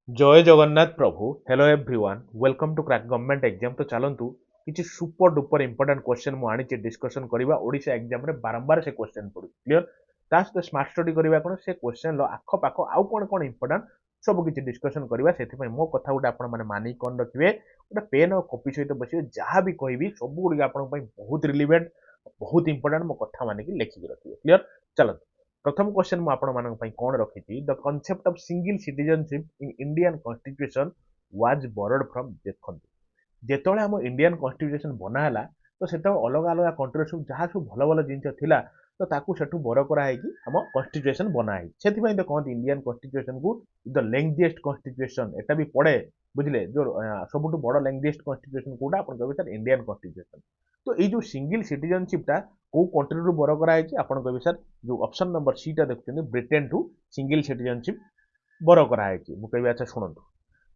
जय जगन्नाथ प्रभु hello everyone welcome to crack government exam तो चलतु किसी सुपर डुपर इंपोर्टेंट क्वेश्चन मु आनी डिस्कशन करवा ओडिशा एग्जाम रे बारंबार से क्वेश्चन पड़ू क्लियर ता सहित स्मार्ट स्टडी करवा कोन से क्वेश्चन लो आख पाख आउ कोन कोन इंपोर्टेंट सब किसी डिस्कशन करवा से मो कथा गोटे आपण माने मानि कोन रखिए गोटे पेन और कॉपी सहित बसिए जहाँ भी कहबी सब गुड़ी आपण बहुत रिलेवेंट बहुत इंपोर्टेंट मो कथा मानिक लिखिक रखिए क्लियर चलतु प्रथम क्वेश्चन मु आपण मानक पई कोन रखिछि the concept of single citizenship in Indian constitution was borrowed from देखंतु जेतोळे हम इंडियन कॉन्स्टिट्यूशन बना हला तो सेतो अलग अलग कंट्री सब जहाँ सब भल भल जिनस थिला तो ताकू सेठू बोरो करा है कि हम कॉन्स्टिट्यूशन बना है सेति पई तो कहत इंडियन कॉन्स्टिट्यूशन को द लेंथीएस्ट कॉन्स्टिट्यूशन एटा भी पड़े बुझले जो सबुठु बड़ लेंथीएस्ट कॉन्स्टिट्यूशन कोडा अपन कहबे सर इंडियन कॉन्स्टिट्यूशन तो ये जो सिंगल सिटीजनशिप टा को कंट्री रु बोरो करा है कि अपन कहबे सर जो ऑप्शन नंबर सी टा देखुछन ब्रिटेन टू सिंगल सिटीजनशिप बोरो करा है कि मु कहबे अच्छा सुनंतु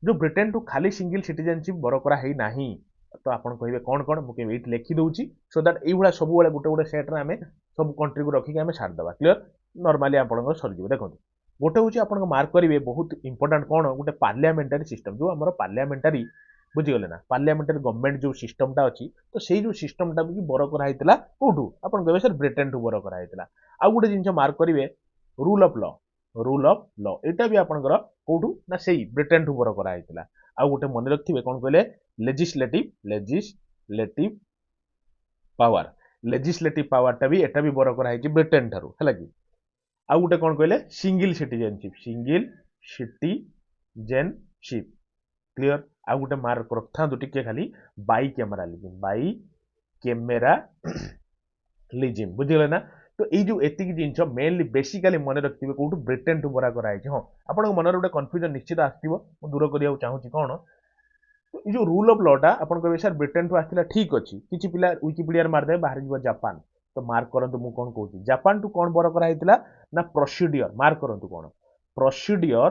जो ब्रिटेन टू खाली सिंगल सिटीजनशिप बोरो करा है नाही तो आपण कहबे कोन कोन मु कहबे लिखि दउची सो दैट एई भला सब बेले गुटे गुटे सेट रे हमें सब कंट्री को रखी के हमें छाड़ दबा क्लियर नॉर्मली आपण सर जीव देखो गोटे हूँ आपण मार्क करेंगे बहुत इंपोर्टेंट कौन गोटे पार्लियामेंटारी सिस्टम जो आम पार्लियामेंटारी बुझीगले ना पार्लियामेंटारी गवर्नमेंट जो सिस्टमटा अच्छी तो से जो सिस्टमटा भी बर कराई कौटू आपण कहबे सर ब्रिटेन टू बर कराई आउ गोटे जिन मार्क करेंगे रूल ऑफ लॉ एटा भी आपनकर कौटू ना सेही ब्रिटेन टू बर कराई आउ गोटे मन रखिए कौन कहले लेजिस्लेटिव पावर टा भी एटा भी बर कराई ब्रिटेन ठारू है कि आउ गोटे कौन कहले सिंगल सिटीजनशिप क्लियर आउ गोटे मार्क रखता टिके खाली बाई कैमेरा लिजिम बुझीगले ना तो ये जो एतिक जिनस मेनली बेसिकली मन रखिए कौटू ब्रिटेन टू बरा कराई हाँ आपण मन गोटे कन्फ्यूजन निश्चित आसो दूर करने चाहूँगी कौन तो ये जो रूल ऑफ लॉ टा आपण कहबे सर ब्रिटेन टू आसला ठीक अच्छी किसी पिला विकिपीडिया मारदे बाहर जीव जापान तो मार्क करंतु मु कोन कहूची जापान टू कोन बर करा हितला ना प्रोसीडियर मार्क करंतु कोन प्रोसीडियर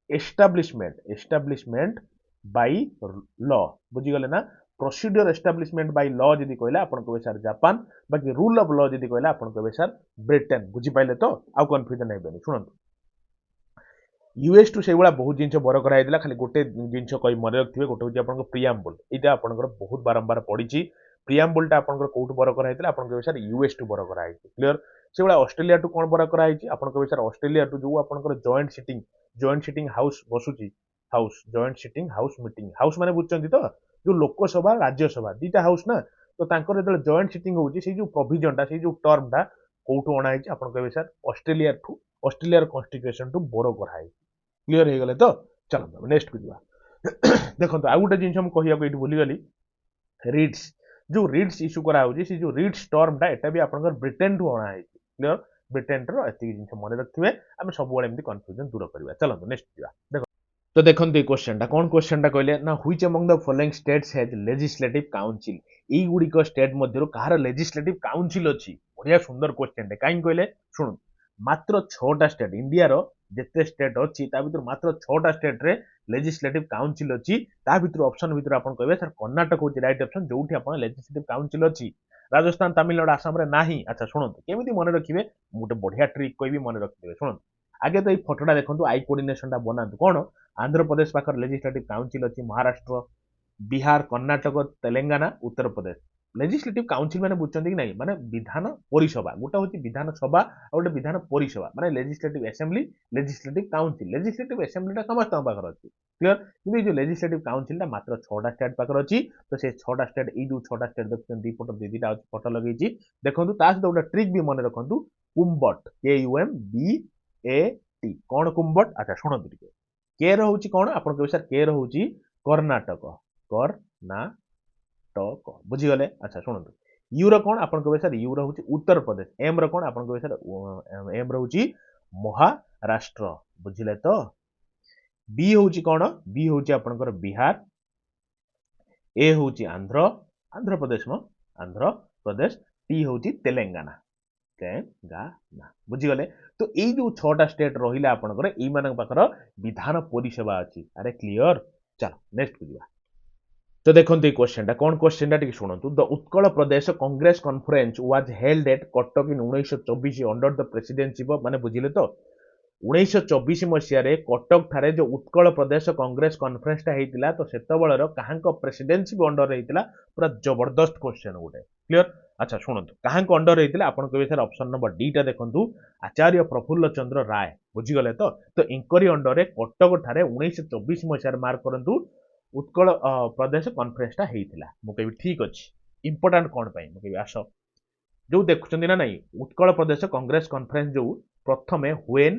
एस्टाब्लिशमेंट बाय लॉ बुझी गले ना प्रोसीडियर एस्टाब्लिशमेंट बाय लॉ जदी कहला आपण कहबे सर जापान बाकी रूल ऑफ लॉ जदी कहला आपण कहबे सर ब्रिटेन बुझी पाइले तो आउ कंफ्यूजन हेबेनी सुनंतु यूएस टू से बहुत जिन बर कराई खाली गोटे जिन कही मन रखिए गोटे हूँ आप प्रियाम्बुल यहाँ आपंकर बहुत बारंबार पड़ी प्रियाम्बुलटा आपंकर कौट बर कराई आप सर यूएस टू बर कराई क्लियर से ऑस्ट्रेलिया टू कौन बर कराई आप कहे सर ऑस्ट्रेलिया टू जो आपंकर जॉइंट सिटिंग हाउस बसुची हाउस जॉइंट सिटिंग हाउस माने बुझुचंती तो जो लोकसभा राज्यसभा दीटा हाउस ना तो तांकर जो जॉइंट सिटिंग होची से जो प्रोविजनटा से जो टर्मटा कौटू अणा है आप कहे सर ऑस्ट्रेलिया कॉन्स्टिट्यूशन टू बर कराई क्लियर हो गले तो चलो नेक्स्ट को जा देखो आउ गोटे जिन कहूँ ये भूलीगली रिड्स जो रिड्स इश्यू कराऊँ से जो रिड्स टर्मटा एटा भी आप Britain to Ana clear Britain जिन मन रखिए आम सब कन्फ्यूजन दूर करवा चलो नेक्स्ट जा देखो तो देखो ये क्वेश्चन कौन क्वेश्चन कहले ना which among the following states has legislative council यही गुड़िक स्टेट मध्य कहार लेजिस्लेटिव काउंसिल अच्छी बढ़िया सुंदर क्वेश्चन कहीं कहले शुणु मात्र 6टा स्टेट इंडिया रो जिते स्टेट अच्छी भर मात्र 6टा स्टेट रे लेजिस्लेटिव काउंसिल अच्छी भर ऑप्शन भर आप कहे सर कर्णाटक हूँ राइट ऑप्शन जो लेजिस्लेटिव काउंसिल अच्छी राजस्थान तमिलनाडु आसाम रे नाही अच्छा शुणु केमी मन रखिए गोटे बढ़िया ट्रिक कह मन रखिए शुणु आगे तो ये फटोटा देखो आई कोऑर्डिनेशन बना कौन आंध्र प्रदेश पाखर लेजिस्लेटिव काउंसिल अच्छी महाराष्ट्र बिहार कर्णाटक तेलंगाना उत्तर प्रदेश लेजिस्लेटिव काउंसिल माने बुझुचंती कि नहीं माने विधान परिसभा गोटा होची विधान सभा और गोटे विधान परिसभा माने legislative assembly legislative council legislative असेंबलीटा समस्त पाखर अच्छी क्लियर कि जो लेजिस्लेटिव काउंसिलटा मात्र 6टा स्टेट पाखर अच्छी तो से 6टा स्टेट ये जो 6टा स्टेट देखते दी फोटो दीटा अच्छी फोटो लगे देखो ता सहित गोटे ट्रिक भी मन रखु कुंबट KUMBAT कौन कुंबट अच्छा शुणु टे के रोचे कौन आप सर के रोचे कर्णाटक बुझीगले अच्छा शुणु यू कौन आप कहे सर यू रोचे उत्तर प्रदेश एम रो कौन आप कहे सर एम रोचे महाराष्ट्र बुझिले तो बी हूँ कौन बी हूँ आपंकर बिहार ए हूँ आंध्र प्रदेश टी हूँ तेलंगाना बुझीगले तो ये जो 6टा स्टेट रहा आपंकर पाखर विधान परिसभा अच्छी अरे क्लियर चलो नेक्स्ट को जा तो देखो ये क्वेश्चन कौन क्वेश्चन शुणु the Utkal Pradesh Congress conference was held at Cuttack in 1924 under the presidency माने बुझिले तो 1924 ମସିହାରେ କଟକ ଠାରେ जो उत्कल प्रदेश कांग्रेस कॉन्फ्रेंस टा हेतिला तो सेतबेଳର କାହାଙ୍କ ପ୍ରେସିଡେନ୍ସି अंडर हेतिला पूरा जबरदस्त क्वेश्चन गोटे क्लियर अच्छा शुणନ୍ତୁ କାହାଙ୍କ अंडर हेतिला आपण कहबे सर ऑप्शन नंबर डी टा देखंतु आचार्य प्रफुल्ल चंद्र राय बुझी गले तो इंक्वायरी अंडर रे कटक ठारे 1924 मसिहार मार्क करंतु उत्कल प्रदेश कॉन्फ्रेंस टा हेतिला मु कहबी ठीक अछि इंपोर्टेंट कोन पई मु कहबी आसो जो देखुचंदी ना नहीं उत्कल प्रदेश कांग्रेस कॉन्फ्रेंस जो प्रथमे व्हेन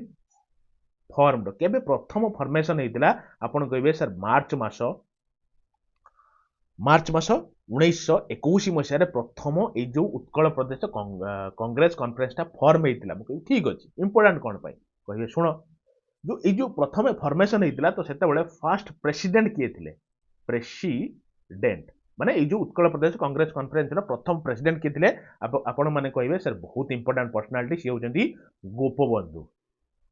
फॉर्मड केबे प्रथम फॉर्मेशन हेतिला आपण कहबे सर मार्च मास 1921 मसिहारे प्रथम ए जो उत्कल प्रदेश कांग्रेस कॉन्फ्रेंस टा फॉर्म हेतिला मु कहबी ठीक अछि इंपोर्टेंट कोन पई कहबे सुनो जो ए जो प्रथमे फॉर्मेशन हेतिला तो सेते बेले फर्स्ट प्रेसिडेंट किए थिले प्रेसिडेंट माने ए जो उत्कल प्रदेश कांग्रेस कॉन्फ्रेंस रो प्रथम प्रेसिडेंट किए थिले आपण माने कहबे सर बहुत इंपोर्टेंट पर्सनालिटी से होजंती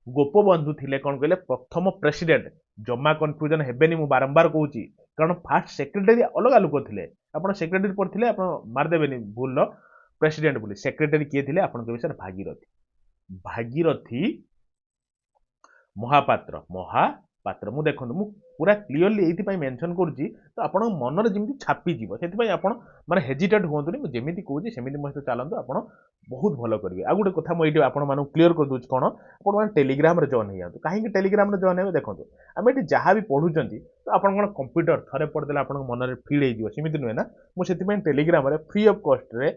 गोपबंधु थिले कोन कहले प्रथम प्रेसिडेंट जमा कंफ्यूजन हेबेनी मु बारंबार कहूची कारण फास्ट सेक्रेटरी अलग लोक थिले आपण सेक्रेटरी पढ़थिले आपण मार देबेनी भूल लो प्रेसिडेंट बोली सेक्रेटरी किए थिले आपण कहबे सर भागीरथी महापात्र मु देखंतु मु पूरा क्लियरली एथि पई मेंशन करूची तो आपण मनरे जेमिति छापी जीवो सेति पई आपण माने हेजिटेट होंतुनी मु जेमिति कहूची सेमिति मस्त चालंतु आपण बहुत भलो करबे आ गुटे कथा मु एठी आपण मानु क्लियर कर दूची कोन आपण माने टेलीग्राम रे जॉइन हेयातु काहे कि टेलीग्राम रे जॉइन हेबे देखंतु हम एठी जहां भी पढुचंती तो आपण कोन कंप्यूटर थरे पढ देला आपण मनरे फीड हे जीवो सेमिति नुए ना मु सेति पई टेलीग्राम रे फ्री ऑफ कॉस्ट रे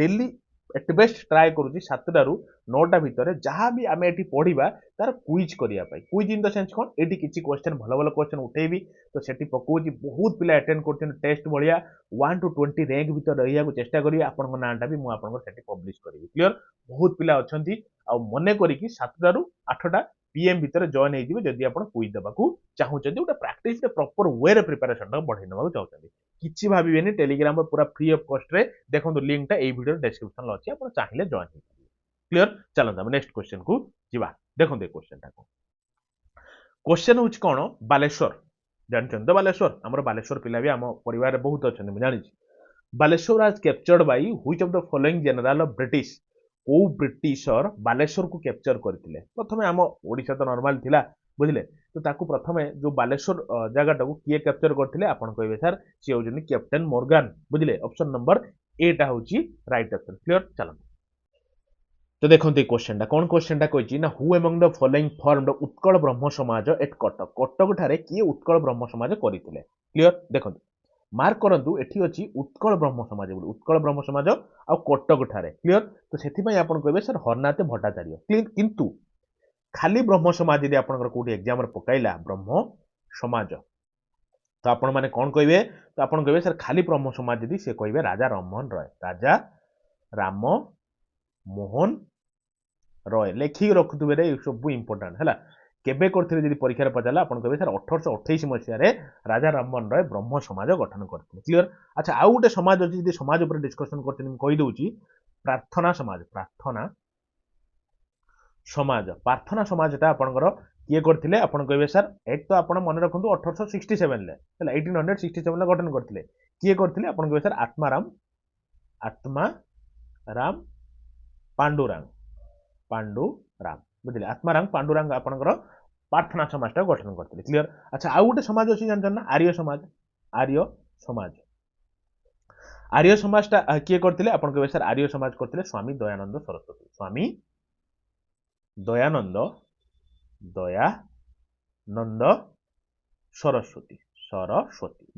डेली एट बेस्ट ट्राई करूची 7 रु 9 भितर जहां भी आमे एठी पढिबा तार क्विज करिया पाई क्विज इन द सेंस कोन एठी किछि क्वेश्चन भलो भलो क्वेश्चन उठेबी तो सेठी पकोजी बहुत पिला अटेंड करछन टेस्ट बढ़िया 1 टू 20 रैंक भितर रहिया को चेष्टा करिवे आपन को नाटा भी मु आपन को सेठी पब्लिश करिवि क्लियर बहुत पिला अछंती आ मने करी कि 7 रु 8 पीएम भितर जॉइन हे जिवे जदी आपन क्विज दबाकू चाहूचंती उटा प्रैक्टिस रे प्रॉपर वे रे प्रिपरेशन टा बढ़ै नबाकू चाहूचंती किछि भाबिबेनी टेलीग्राम पर पूरा फ्री ऑफ कॉस्ट रे देखंतु लिंक टा ए वीडियो डिस्क्रिप्शन ला अछि आपन चाहिले जॉइन हे क्लियर चलंदा हम नेक्स्ट क्वेश्चन को जिबा देखंतु ए क्वेश्चन टा क्वेश्चन होच कोन बालेश्वर जानचंद बालेश्वर हमर बालेश्वर पिला भी हम परिवार रे बहुत अछन म जानि बालेश्वर आज captured by which of the following general of British को ब्रिटिशर बालेश्वर को कैप्चर करथिले प्रथमे हम ओडिसा तो नॉर्मल थिला बुझले तो ताकू प्रथमे जो बालेश्वर जगह टाकू किए कैप्चर करथिले आपण कहबे सर सी होजनी कैप्टन मॉर्गन बुझले ऑप्शन नंबर ए टा होची राइट आंसर क्लियर चलो तो देखंतु क्वेश्चन टा कोन क्वेश्चन टा कहछि ना who among the following formed Utkal ब्रह्म समाज एट कटक ठारे किए उत्कल ब्रह्म समाज करिथिले क्लियर देखंतु मार्क करंतु एठी अछि उत्कल ब्रह्म समाज बोली उत्कल ब्रह्म समाज आ कटक ठारे क्लियर तो सेथि पई आपण कहबे सर हरनाथ भट्टाचार्य किंतु खाली ब्रह्म समाज यदि आपण कोठी एग्जाम रे पकाइला ब्रह्म समाज तो आपण माने कोन कहबे तो आपण कहबे सर खाली ब्रह्म समाज यदि से कहबे राजा राम मोहन रॉय लेखि रखुतबे रे सब इंपोर्टेंट हैला केबे करथिले जदि परीक्षा रे पचाला आपण कहबे सर 1828 मसिया रे राजा राममोहन रॉय ब्रह्म समाज गठन करथिले क्लियर अच्छा आ गुटे समाज अछि जदि समाज ऊपर डिस्कशन करथिन म कहि दोउची प्रार्थना समाज ता आपनकर किए करथिले आपण कहबे सर एक तो आपण मन रखंतु 1867 ले हैला 1867 ले गठन करथिले किए करथिले आपण कहबे सर आत्माराम पांडुराम बुझिले आत्माराम पांडुराम आपनकर प्रार्थना समाज ता गठन करथिले क्लियर अच्छा आ गुटे समाज अछि जानछन ना आर्य समाज ता किए करथिले आपण कहबे सर आर्य समाज करथिले स्वामी दयानंद सरस्वती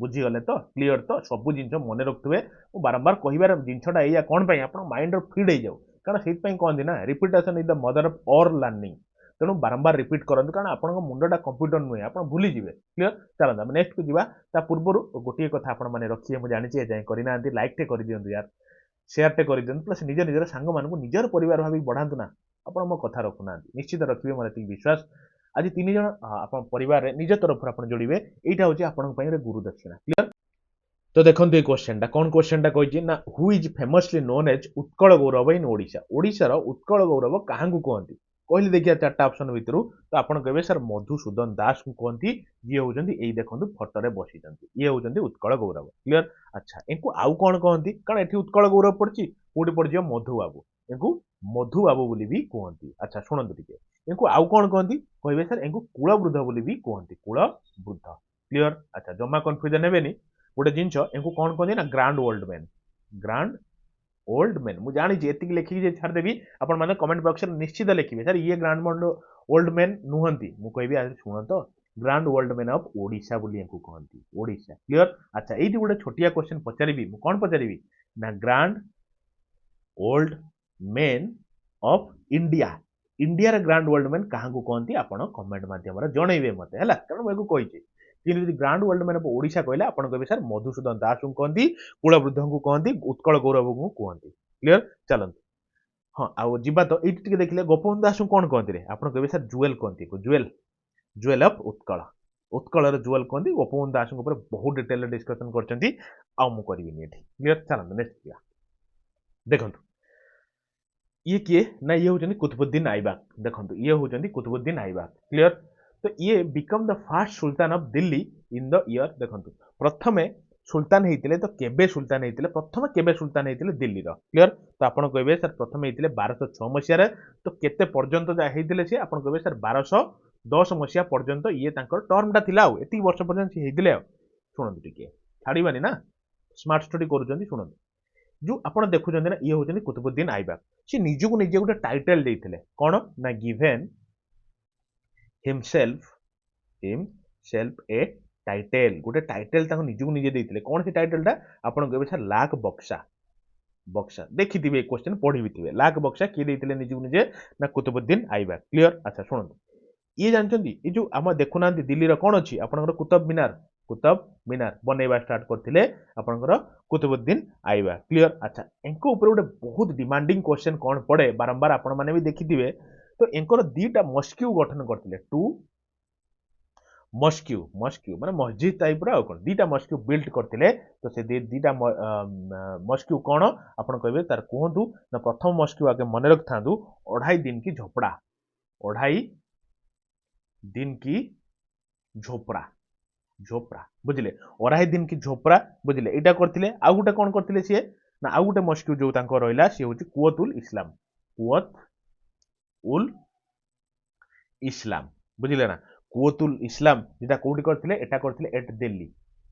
बुझी गले तो क्लियर तो सब जिंस मन रखुवे बारंबार कहबार जिनसटा या कोन पई आपण माइंड रो फीड हे जाऊ कारण सेत पई कहंदी ना repetition is the mother of all learning तेणु बारंबार रिपीट करंतु कारण आपण मुंडटा कंप्यूटर नुए आपण भूली जिवे क्लियर चलंदा हम नेक्स्ट को जिबा ता पूर्वरु गोटिए कथा आपण माने रखिए मु जानि छि जाय करिना आंती लाइक टे करि दियंतु यार शेयर टे करि दियंतु प्लस निजर संग मानकु निजर परिवार भाबी बढ़ांतु ना आपण मो कथा रखुना निश्चित रखिबे मोर एति विश्वास आज 3 जण आपण परिवार रे निज तरफ आपण जोड़िबे एटा होची आपण पई रे गुरु दक्षिणा क्लियर तो देखंतु ए क्वेश्चन टा कहछि ना who is famously known as Utkal Gaurav in Odisha रो उत्कल गौरव काहांकु कहंती कहली देखिया चारटा ऑप्शन भितरु तो आपण कहबे सर मधुसूदन दास को कहंती ये होजंती एई देखंतु फोटो रे बसिजंती ये होजंती उत्कल गौरव क्लियर अच्छा एंकु आउ कोन कहंती कारण एठी उत्कल गौरव पड़छि कोडी पड़जियो मधु बाबू एंकु मधु बाबू बोली भी कहंती अच्छा सुनंतु टिके इनको आउ कौन कहती कहे सर इनको कूलवृद्ध बोली भी कहती कूलवृद्ध क्लीयर अच्छा जमा कन्फ्यूजन हेनी गोटे जिनस इनको कौन कहते ना grand old man grand old man मुझे जानी एति लिखिकी छाड़देवी आपण मैंने कमेंट बॉक्स में निश्चित लिखिए सर ये ग्रांड ओल्ड मैन नुहंती मु कहबी आज शुण तो grand old man of Odisha बोली इनको कहती ओडिशा क्लियर अच्छा ये गोटे छोटिया क्वेश्चन पचारि कौन पचारि ना grand old man of India India रे ग्रांड ओल्ड मैन क्या कहती आपण कमेंट मध्यम जनइबे मते है कारण मुझे कही कि grand old man of Odisha कहले आपण कहबे सर मधुसूदन दास को कहती कूलवृद्ध को कहती उत्कल गौरव को कहती क्लियर चलते हाँ आउ जीवा तो ये देखिए गोपबंधु दास को कौन कहते आप कहबे सर जुएल कहती जुएल जुएल ऑफ उत्कल उत्कल जुएल कहती गोपबंधु दास बहुत डिटेल डिस्कसन करछंती आउ मु करबिनी एठी क्लियर चलते नेक्स्ट देखो ये किए ना ये होचंदी कुतुबुद्दीन ऐबक देखो ये होचंदी कुतुबुद्दीन ऐबक क्लियर तो ये become the first sultan of Delhi in the year देखो प्रथमे सुल्तान होते तो केबे सुल्तान होते प्रथम केबे सुल्तान होते दिल्ली क्लियर तो आपन कहबे सर प्रथम होते 1206 मसीह तो केते पर्यंत होते सी आपन कहबे सर 1210 मसीहा पर्यंत ये टर्मटा थिला एति वर्ष पर्यंत सी होते शुणु टिके छाड़बानी ना स्मार्ट स्टडी करुँच शुणु जो आप देखुं ना ये हूँ कुतुबुद्दीन ऐबक सी निजक निजे गोटे टाइटल देते कौन ना गिवेन हिमसेल्फ ए टाइटल गोटे टाइटल निजक निजे देते कौन से टाइटलटा आप कहते सर लाख बक्सा बक्सा देखी थे क्वेश्चन पढ़ी भी थे लाख बक्सा किए देते निजक निजे ना कुतुबुद्दीन ऐबक क्लियर अच्छा शुणु ये जानते ये जो आम देखुना दिल्ली कौन अच्छी आपंकर कुतुब मीनार बनैबा स्टार्ट करते आपंकर कुतुबुद्दीन ऐबक क्लियर अच्छा इनको ऊपर गोटे बहुत डिमांडिंग क्वेश्चन कौन पड़े बारंबार आपण मैंने भी देखिथे तो इनकर दीटा मस्क्यू गठन करते टू मस्क्यू माने मस्जिद टाइप कौन दीटा मस्क्यू बिल्ड करते तो से दीटा मस्क्यू कौन आप कहे तार कहतु ना प्रथम मस्क्यू आगे मन रखि था 2.5 दिन की झोपड़ा 2.5 दिन की झोपड़ा झोपड़ा बुझे 2.5 दिन की झोपड़ा बुझे यहाँ करते आउ गोटे कौन करते सी ना आउ गोटे मस्क्यू जो रहा सी हूँ कुवत उल इस्लाम कुवत उल इस्लाम बुझे ना कुवत उल इस्लाम जेटा कौटी करते एट दिल्ली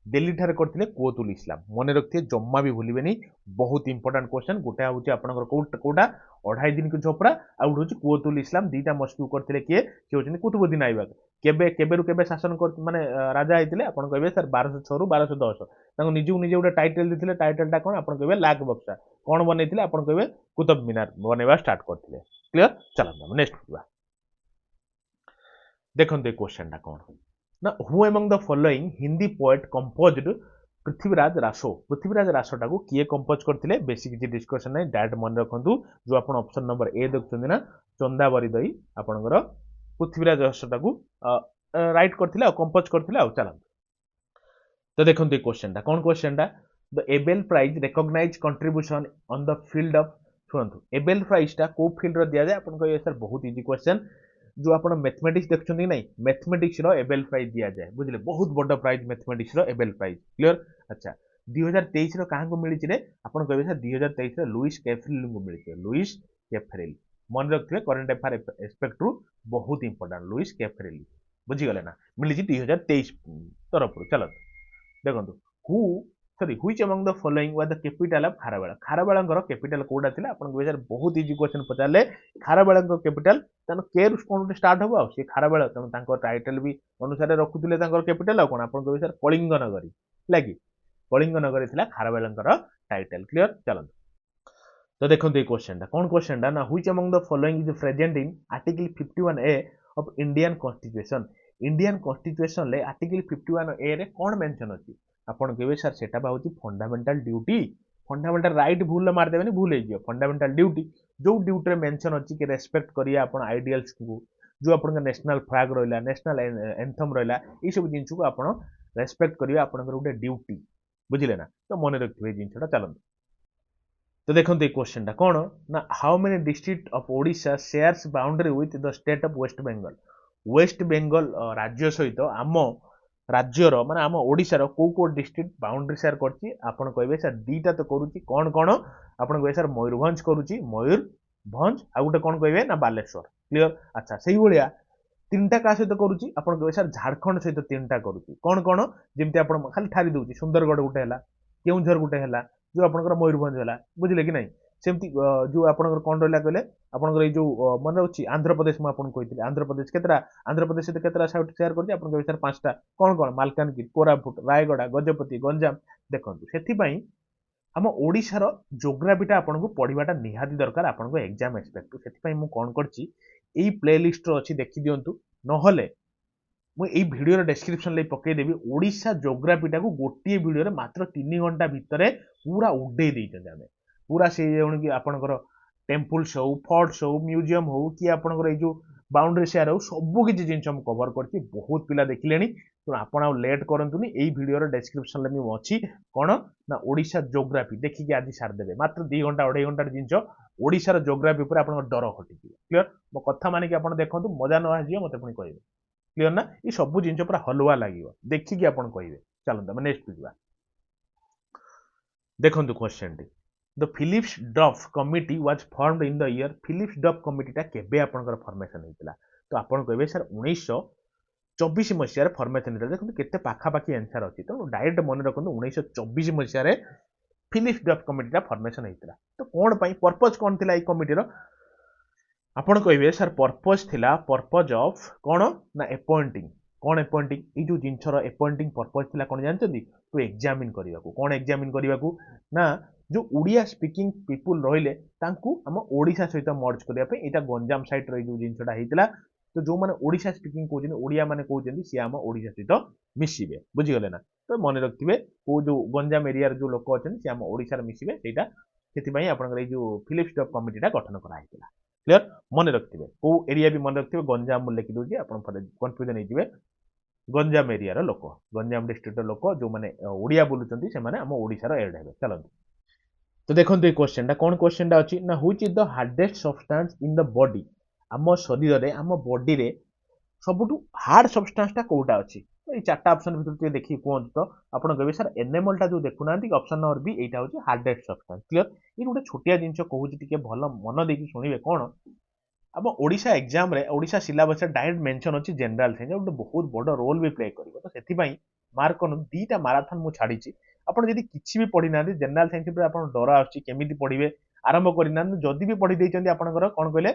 दिल्ली ठारे करते कुवत उल इस्लाम मन रखिए जम्मा भी भूलिबेनी बहुत इंपोर्टेंट क्वेश्चन गोटे हूँ आपंकर कौटा 2.5 दिन की झोपड़ा आउ गोटे हूँ कुवत उल इस्लाम दीटा मस्क्यू करते किए सी हूँ कुतुबुद्दीन ऐबक केबे केबेरु केबे शासन कर माने राजा होते आप कहे सर 1206 रु 1210 निजक निजे गोटे टाइटल देते टाइटलटा कौन आप कहे लाख बक्सा कौन बनई आप कहे कुतुब मीनार बनैबा स्टार्ट करते क्लियर चलते नेक्स्ट देखो ये क्वेश्चन कौन ना who among the following Hindi poet composed Prithviraj रासोटा को किए कंपोज करते बेसी किसी डिस्कशन नहीं डायरेक्ट मन रखु जो आप ऑप्शन नंबर ए देखते ना चंदा बरिदई आपंकर पृथ्वीराज रासोटा को राइट करते कंपोज करते चलते तो देखो ये क्वेश्चन कौन question the Abel prize recognize contribution on the field of शुणु एबेल प्राइजटा कौ फील्ड दि जाए आप सर बहुत इजी क्वेश्चन जो आप मैथमेटिक्स देखते नहीं मैथमेटिक्स एबेल प्राइज दि जाए बुझे बहुत बड़ prize mathematics Abel prize clear अच्छा 2023 क्या मिली आप कहे सर 2023 लुईस कैफरेल को मिली लुईस कैफरेल मन रखिए करेन्ट अफेयर एस्पेक्ट रु बहुत इंपोर्टेंट लुईस कैफरेल बुझीगले ना मिली 2023 तरफ चलो देखो who sorry which among the following was the capital of Kharavela खारवेलंकर कैपिटल कोडा थिला आपन को सर बहुत इजी क्वेश्चन पचारले खारवेलंकर कैपिटल तन के रु कोन स्टार्ट हो आ से खारवेल तन तांको टाइटल भी अनुसार रखुथिले तांकर कैपिटल आ कोन आपन को सर कलिंग नगरी लागी कलिंग नगरी थिला खारवेलंकर टाइटल क्लियर चलो तो देखो ये क्वेश्चन कौन क्वेश्चन ना which among the following is present in article 51A of Indian constitution ले आर्टिकल 51A रे कौन मेंशन अछि आपन कहे सर सेटा बा होची फंडामेंटल ड्यूटी फंडामेंटल राइट भूल मारदेबे भूल हो फंडामेंटल ड्यूटी जो ड्यूटी रे मेंशन अछि कि रेस्पेक्ट करिया आपन आइडियल्स को जो आपन नेशनल फ्लैग रहला नेशनल एंथम रहला ई सब जिंस को आपन रेस्पेक्ट करिया आपन गोटे ड्यूटी बुझिले ना तो मन रखिबे जिंसटा चलंत तो देखो ये क्वेश्चन कौन ना how many district of Odisha shares boundary with the state of West Bengal राज्य सहित आम राज्यर माने आम ओडिशार को डिस्ट्रिक्ट बाउंड्री शेयर करछि आपन कहबे सर दीटा तो करूछि कौन कौन आपन कहबे सर मयूरभंज करूछि भंज आ गोटे कौन कहे ना बालेश्वर क्लियर अच्छा से भाया तीनटा क्या सहित करुच्ची आप कहे सर झारखंड सहित तीनटा करुच्ची कौन कौन जमी आप खाली ठारी दूसरी सुंदरगढ़ गोटे है केउझर गोटे है जो आपंकर मयूरभंज है बुझे कि नहीं सेमती जो आपंकर कौन रहा कहले आपंकर ये जो मन अच्छी आंध्र प्रदेश मुझे कही आंध्र प्रदेश केतरा आंध्र प्रदेश सहित केतरा सेयार कर सर 5टा कौन कौन मालकानगिरी कोरापुट रायगड़ा गजपति गंजाम देखो से आम ओडिशार जोग्राफीटा आपको पढ़ाटा निहाती दरकार आपको एग्जाम एक्सपेक्ट से मुझे कौन करची एई प्लेलिस्ट अच्छी देखी दिंतु नहले मुझे भिडियो डेस्क्रिप्शन लगे पकईदेवी ओडिशा जोग्राफीटा को गोटे भिडियो मात्र 3 घंटा भितर पूरा उड़े देते पूरा से कि आपंकर टेम्पल्स हो फोर्ट्स हो म्यूजियम हो कि आपंकर जो बाउंड्री शेयर हो सबकि जिन कवर कर बहुत पिला देखिले तो आप लेट करतुनि भिडियो डेस्क्रिप्शन में अच्छी कौन ना ओडिशा जोग्राफी देखिए आज सारिदेवे मात्र 2 घंटा 2.5 घंटा जिन ओडिशार जोग्राफी पर आप डर हटिज क्लीयर मो कथा मानिक आप देखो मजा न आस मत पुणी कहे क्लीयर ना ये सब जिन पूरा हलुआ लगे देखिए आप कहे चलते नेक्स्ट जा देखो क्वेश्चन टी the Phillips Duff committee was formed in the year Phillips Duff कमिटीटा केबे आपनकर फॉर्मेशन होइतिला तो आपण कहबे सर 1924 मसीह फॉर्मेशन होइतिला देखो केते पाखापाखी आंसर अछि तो डायरेक्ट मन रखो 1924 मसीह फिलिप्स डफ कमिटीटा फॉर्मेशन होइतिला तो कोन पई पर्पस कोन थिला ए कमिटीर आपण कहबे सर पर्पस थिला पर्पस ऑफ कोन ना अपॉइंटिंग कौन अपॉइंटिंग ये जो जिनसर अपॉइंटिंग पर्पस थिला कोन जानचंदी तो एग्जामिन करबा को कोन एग्जामिन करबा को ना जो उड़िया स्पीकिंग पीपुल रहिले तांकू हम ओडिशा सहित मर्ज करबा पे एटा गंजाम साइट रे जो जिनसटा हेतिला तो जो माने ओडिशा स्पीकिंग कहउछन ओडिया माने कहउछन से हम ओडिशा सहित मिसिबे बुझी गले ना तो मन रखिबे को जो गंजाम एरिया रे जो लोक अछन से हम ओडिशा रे मिसिबे सेटा सेति पई आपनकर ए जो फिलिप्स डफ कमिटीटा गठन करा हेतिला क्लियर मन रखिबे को एरिया भी मन रखिबे गंजाम मु लिखि दोजी आपन कंफ्यूजन हेजिबे गंजाम एरिया रो लोक गंजाम डिस्ट्रिक्ट रो लोक जो माने ओडिया बोलुचंती से माने हम ओडिशा रो एड हेबे चलंतु तो देखो ये क्वेश्चन कौन क्वेश्चन अच्छी ना which is the hardest substance in the body आम शरीर में आम बॉडी रे सबुठु हार्ड सब्सटेंसटा कोटा अच्छी तो ये 4टा ऑप्शन भीतर देखिए कहते तो आप कहे सर एनेमलटा जो देखुना ऑप्शन नंबर बी यहाँ हूँ हार्डेस्ट सब्सटेंस क्लियर ये गोटे छोटिया जिन कहूँ भल मन देकी शुणवे कौन आम ओडिशा एग्जाम रे ओडिशा सिलेबस डायरेक्ट मेंशन अच्छी जनरल साइंस गोटे बहुत बड़ रोल भी प्ले कर तो से मार्क कर 2टा माराथन मुझे छाड़ी आपड़ जब किसी भी पढ़ी ना जनरल साइंस आप डर आमी पढ़े आरंभ करना जदि भी पढ़ी देते आपंकर कौन कहले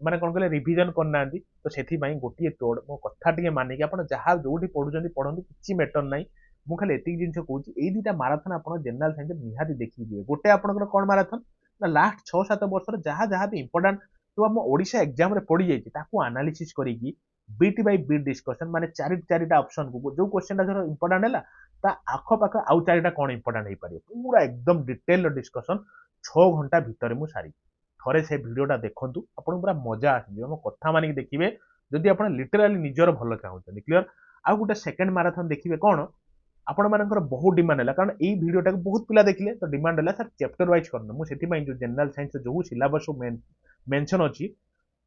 माने कौन कहले रिविजन करना तो से गोटे तोड़ मो कथा टे मानिक आप जहाँ जो पढ़ुं पढ़ु किसी मैटर ना मुझे खाली एतिक जिन कहूँ ये 2टा माराथन आप जनरल साइंस निहाती देखिए जी गोटे आपंकर कौन माराथन ना लास्ट 6-7 वर्ष जहाँ जहाँ भी इंपोर्टाट तो आम ओडिशा एग्जाम रे पड़ी जाइए एनालिसिस करी बीट बाय बीट डिस्कशन माने 4टा ऑप्शन को जो क्वेश्चन धर इंपोर्टाट है ता आखपाख आउ 4टा कौन इंपोर्टाट हो पारे पूरा एकदम डिटेल डिस्कशन 6 घंटा भितर मु सारी थरे से वीडियोटा देखंतु आपन पूरा मजा आसी मो कथा मानिक देखिए जदि आप लिटराली निजर भल चाहते क्लियर आउ गोटे सेकेंड माराथन देखिए कौन आपण मानकर बहुत डिमांड है कारण ये वीडियोटा बहुत पिला देखिले तो डिमांड है सर चैप्टर वाइज करना मुझे जो जनरल साइंस जो सिलेबस मेंशन अच्छी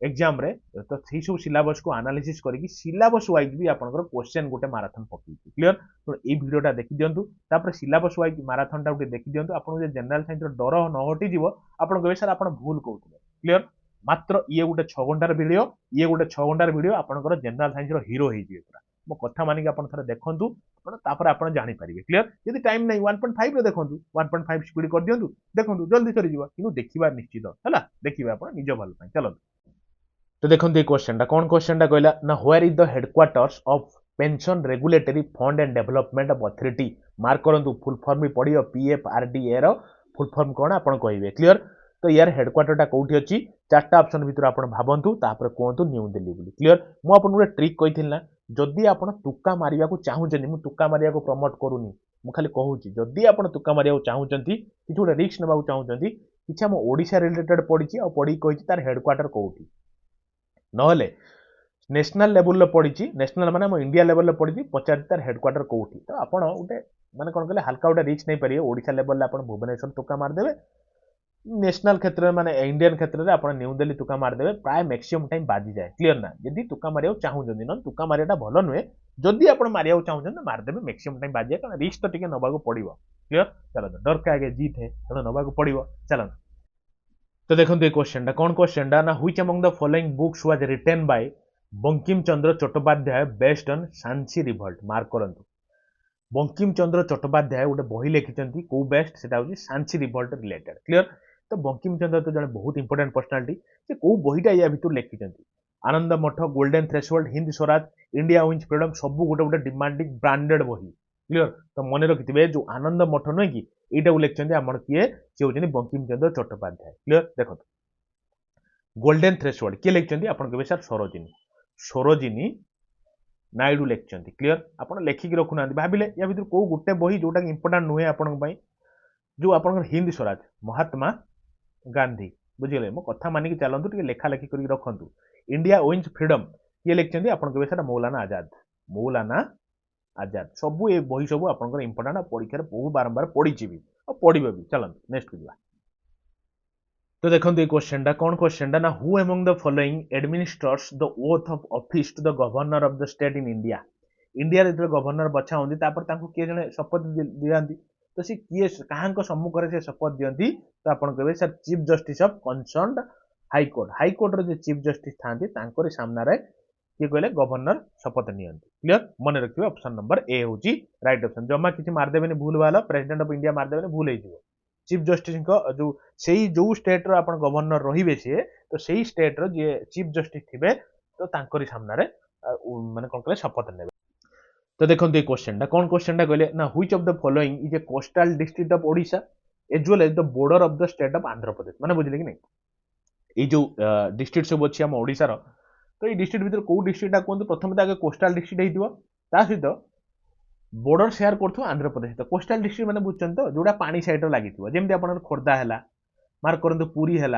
एग्जाम रे तो सी सब सिलेबस को एनालिसिस करके सिलेबस वाइज भी आपनकर क्वेश्चन गोटे माराथन पकई क्लियर तो ये वीडियोटा देखि दियंतु तापर सिलेबस वाइज माराथनटा गोटे देखि दियंतु आपन जे जनरल साइंस रो डर न हटि जीवो आपन कहबे सर आपन भूल कहउतले क्लियर मात्र ये गोटे 6 घंटार वीडियो ये गोटे 6 घंटार वीडियो आपनकर जनरल साइंस रो हीरो हे जीवे पूरा मो कथा मानिक आपन थरे देखंतु आपन तापर आपन जानि परिबे क्लियर यदि टाइम नै 1.5 रे देखंतु 1.5 स्पीड कर दियंतु देखंतु जल्दी सरी जीवा किनु देखिबा निश्चित हला देखिबा आपन निज भल पई चलो तो देखो ये क्वेश्चन कौन क्वेश्चन कहला ना where is the headquarters of pension regulatory fund and development of authority mark करंतु फुल फॉर्म भी पढ़ियो पीएफआरडीए रो फुल फॉर्म कौन आपन कहबे क्लियर तो यार हेडक्वार्टरटा कोठी अछि 4टा ऑप्शन भितर आपन भाबंतु तापर कहंतु न्यू दिल्ली बोली क्लियर मु आपन गोटे ट्रिक कहिथिल ना जदि आपन तुक्का मारिया को चाहुचनी मु तुक्का मारिया को प्रमोट करूनी मु खाली कहूची जदि आपन तुक्का मारिया को चाहुचंती कि गोटे रिस्क नबा को चाहुचंती किछ हम ओडिशा रिलेटेड पढिची और पढी कहिची तार हेडक्वार्टर कोठी नहले नेशनल लेवल पड़ी नेशनल माने इंडिया लेवल पड़ी पचार तार हेडक्वार्टर कोठी तो आपण गोटे माने कौन कहले हल्का गोटे रिच नहीं पारे ओडिशा लेवल आप भुवनेश्वर तुका मारदेवे नेशनल क्षेत्र में इंडियन क्षेत्र में आप न्यू दिल्ली तुका मारदेवे प्राय मैक्सिमम टाइम बाजी जाए क्लियर ना जदि तुका मारिया चाहूँ न तुका मारियाटा भल नुहे जदि आप मारिया चाहूँ मारदेवे मैक्सिमम टाइम बाजी कारण रिस्क तो टे नवा पड़ो क्लियर चलो डर के आगे जीत है तेणु नवा पड़ो चलो तो देखो ये क्वेश्चन कौन क्वेश्चन ना which among the following books was written by Bankim Chandra Chattopadhyay based on Sanchi revolt mark करंतु बंकिम चंद्र चट्टोपाध्याय गोटे बही लिखिं कौ बेस्ट से सांची रिवोल्ट रिलेटेड क्लियर तो बंकिम चंद्र तो जड़े बहुत इंपोर्टेंट पर्सनालीटी से कौ बहीटा या भितर लिखिं आनंद मठ golden threshold Hind Swaraj India wins freedom सब गोटे गोटे डिमांडिंग ब्रांडेड बही क्लियर तो मन रखिथे जो आनंद मठ नुहे कि यहीटा लिखिं आम किए सी हूँ बंकिम चंद्र चट्टोपाध्याय क्लियर देखो गोल्डन थ्रेशोल्ड किए लिखिं आप कहे सर सरोजिनी सरोजिनी नायडू लिखिं क्लियर आप लिखिक रखुना भाविले या भर कौ गोटे बही जोटा इंपोर्टाट नुहे आपण जो आप हिंद स्वराज महात्मा गांधी बुझे मो कथा मानिक चलतु टे लेखा लेखि कर रखु इंडिया विन्स फ्रीडम किए लिखिं आप कहे सर मौलाना आजाद मौलाना आजाद सबू ये बही सब आप इंपोर्टाट परीक्षा बहुत बारंबार पढ़ी भी और पढ़ भी चलते नेक्स्ट को तो देखो ये क्वेश्चन कौन क्वेश्चन ना who among the following administrates the oath of office to the governor of the state in India India जो गवर्नर बछा होती किए जन शपथ दिखाती तो सी किए क्या सम्मुखें से शपथ दिखती तो आप कहे sir chief justice of concern high court जो चीफ जस्टिस था सामने किए कहले गवर्नर शपथ नि क्लियर मन रखिए ऑप्शन नंबर ए हूँ राइट ऑप्शन जमा किसी मारदेवे भूल भाल प्रेसिडेंट ऑफ इंडिया मारदेवे भूल हो चीफ जस्टिस जो सही जो स्टेट रो आपण गवर्नर रहिबे से तो सही स्टेट रो जे चीफ जस्टिस थिबे तो तांकरी सामने माने कोन कहले शपथ नेबे तो देखो ये क्वेश्चन कौन क्वेश्चन कहले ना which of the following is a coastal district of Odisha as well as the border of the state of Andhra Pradesh माने बुझिले कि नहीं ये जो डिस्ट्रिक्ट सब अच्छी आम ओडिशा रो तो ये डिस्ट्रिक्ट भीतर को डिस्ट्रिक्ट कहते प्रथम तो आगे कोस्टल डिस्ट्रिक्ट होइतिबो ता सहित बॉर्डर शेयर करूँ आंध्र प्रदेश तो कोस्टल डिस्ट्रिक्ट मैंने बुझुं तो जोड़ा पानी सैड लगी जमी आप खोर्धा है मार्क करूँ पुरी है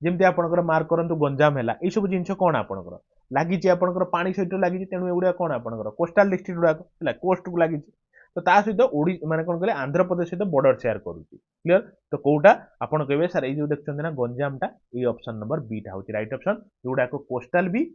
जमी आप मार्क करूँ गंजाम है यह सब जिन कौन आपंकर लगी आपंकर पानी सहित लगी तेणु एगुड़ा कौन आपंकर कोस्टाल डिस्ट्रिक्ट गुड़ाक कोस्ट को लगी तो ता सहित ओडी मैंने कौन कहले आंध्र प्रदेश सहित बॉर्डर शेयर करुच्ची क्लियर तो कौटा आपड़ कहे सर ये देखते ना गंजामटा ये ऑप्शन नंबर बीटा हूँ राइट ऑप्शन जोड़ाक कोस्टाल भी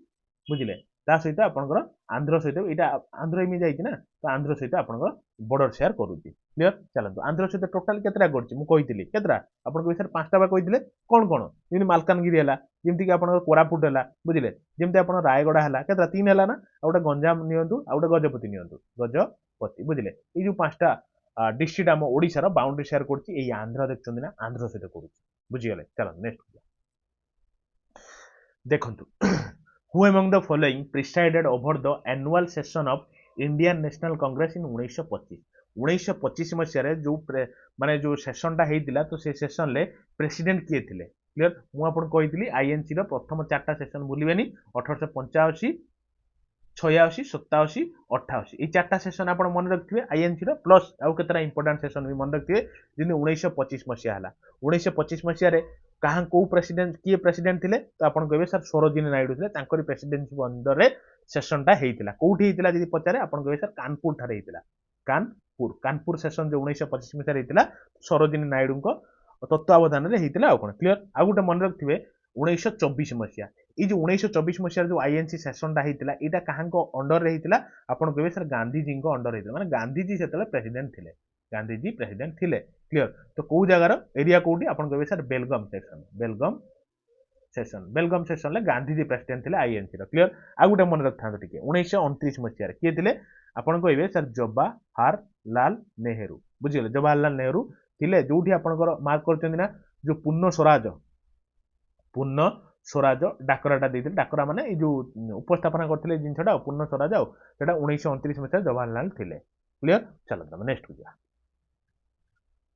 बुझिले ता सहित आपंकर आंध्र सहित यहाँ आंध्र एमि जाइए ना तो आंध्र सहित आपंकर बॉर्डर शेयर करुच्ची क्लियर चलते आंध्र सहित टोटाल केतरा करी केतरा आप सर 5टा बा कही कौन कौन जमी मालकानगिरी है जमीक आप कोरापुट है बुझिले जमी आप रायगड़ा है केतरा 3 है ना गोटे गंजाम नियंतु गोटे गजपति नियंतु गजपति बुझिले ये जो 5टा डिस्ट्रिक्ट आम ओडिशार बाउंड्री शेयर कर आंध्र देखते ना आंध्र सहित कर बुझीगले चलो नेक्स्ट देखु Who among the following presided over the annual session of Indian National Congress in 1925 1925 मसीह जो माने जो सेशन टा हेतिला तो से सेशन ले प्रेसिडेंट किए थिले क्लियर मु आपन कहितली आईएनसी रो प्रथम 4टा सेशन भूलिबेनी 1885 86 87 88 ये 4टा सेशन आप मन रखिए आईएनसी रो प्लस आउ केतरा इंपोर्टेंट सेशन भी मन रखिए जिन 1925 मसीहा हला 1925 मसीहा रे कहाँ कौ प्रेसिडेंट किए प्रेसिडेंट थिले तो आप कहे सर सरोजिनी नायडू थे प्रेसिडेंसी अंडर रे सेशन टा होता कौटी होता जब पचारे आप कहे सर कानपुर ठारे होता कानपुर सेशन जो 1925 मसीह होता सरोजिनी नायडू तत्वावधान में होता आउ कौन क्लियर आउ गोटे मन रखिए 1924 मसीहा ये जो 1924 मसीह जो आईएनसी सेशन टा होता यहाँ क्या अंडर में होता आप कहे सर गांधीजी अंडर होता माने गांधीजी से प्रेसिडेंट थे गांधीजी प्रेसिडेंट थिले क्लियर तो कौ जगार एरिया कौटी आप कहे सर बेलगम सेक्शन ले गांधीजी प्रेसिडेंट थे आईएनसी क्लियर आ गोटे मन रखता 1929 मसीह किए थे आप कहे सर जवाहरलाल नेहरू बुझीगले जवाहरलाल नेहरू थिले जो मार्क कर जो पूर्ण स्वराज डाकराटा देते डाकरा माने जो उपस्थापना करते जिनसा पूर्ण स्वराज आटा 1929 मसीह जवाहरलाल थे क्लियर चलो नेक्स्ट को जा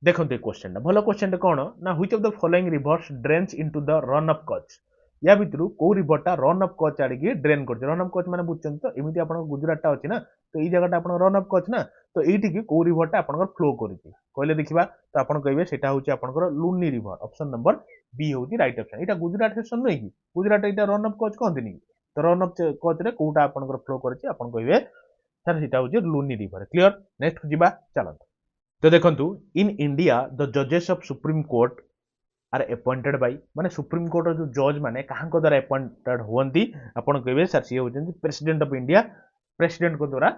देखो ये क्वेश्चन भल क्वेश्चन कौन ना which of the following rivers drains into the run of Kutch या भितर कौ रिवरटा रन ऑफ कच्छ आड़िकी ड्रेन कर रन ऑफ कच्छ माने बुझुं तो एमती आप गुजरात अच्छी ना तो ये जगह आप रन ऑफ कच्छ ना तो ये कौ रिवरटा आप फ्लो कर देखा तो आप कहे हूँ लुनी रिवर ऑप्शन नंबर बी हूँ राइट ऑप्शन यहाँ गुजरात सेक्शन नुहे कि गुजरात यहाँ रन ऑफ कच्छ कहते तो रन ऑफ कच्छ कौटा आप फ्लो कर कहे सर सीटा हूँ लुनी रिवर क्लियर नेक्स्ट जा चलते तो देखो इन इंडिया द जजेस of Supreme Court are appointed by माने सुप्रीम कोर्ट जो जज माने कहाँ द्वारा अपॉइंटेड होती आप कहे सर सी हूँ प्रेसिडेंट ऑफ इंडिया प्रेसिडेंट को द्वारा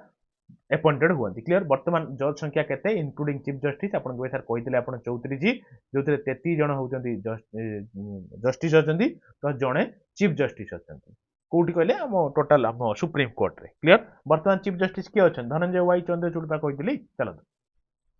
अपॉइंटेड हुआ क्लियर वर्तमान जज संख्या केते इंक्लूडिंग चीफ जस्टिस आपन को सर कहितले आपन 34 जो 33 जण होउचंती जस्टिस अछंती तो जणे चीफ जस्टिस अछंती कोठी कहले हम टोटल हम सुप्रीम कोर्ट रे क्लियर वर्तमान चीफ जस्टिस के अछन धनंजय वाई चंद्रचूड़ पा कहितली चलो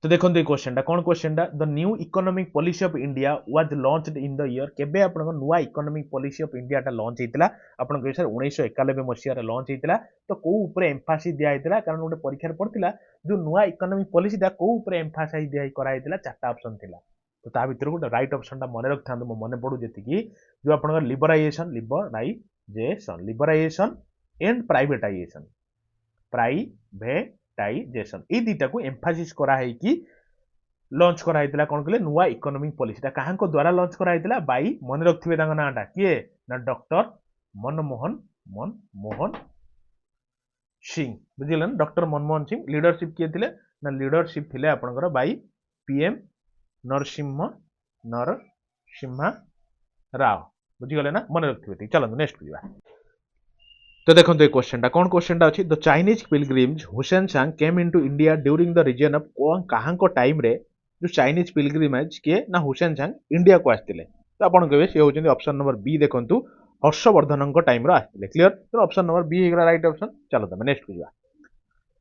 तो देखो ये क्वेश्चन कौन question the new economic policy of India was launched in the year केबे आपन नुआ इकोनॉमिक पॉलिसी ऑफ इंडिया टा लॉन्च हेतिला आपन को सर 1991 मसिया रे लॉन्च हेतिला तो को ऊपर एम्फासिस दिया हेतिला कारण गोटे परीक्षा रे पड़तिला जो नुआ इकोनॉमिक पॉलिसी दा को ऊपर एम्फासाइज दिया करा हेतिला चारटा ऑप्शन थिला तो ता भीतर गोटे राइट ऑप्शन टा मन रखथांदो मो मन पडू जेति की जो आपन लिबराइजेशन एंड प्राइवेटाइजेशन प्राइवेटाइजेशन ए दुटा को एम्फासिस करा है कि लॉन्च करा हेतिला कोन कहले नुआ इकोनॉमिक पॉलिसी ता काहा को द्वारा लॉन्च करा हेतिला बाई मन रखथिबे तांग नाटा किए ना डॉक्टर मनमोहन सिंह बुझिलन डॉक्टर मनमोहन सिंह लीडरशिप किए थिले ना लीडरशिप थिले आपनकर बाई पीएम नरसिम्हा राव बुझिगले ना मन रखथिबे चलो नेक्स्ट बुझिबा तो देखो ये क्वेश्चन कौन क्वेश्चन अच्छी the Chinese pilgrims Hiuen Tsang came into India during the reign of कहां को टाइम रे जो चाइनीज पिलग्रिमेज के ना हुसैन सांग इंडिया को आस्तिले तो आपन कहबे से होचंदी ऑप्शन नंबर बी देखंतु हर्षवर्धन को टाइम रो आस्तिले क्लियर तो ऑप्शन नंबर बी हेगला राइट ऑप्शन चलो तमे नेक्स्ट बुझिबा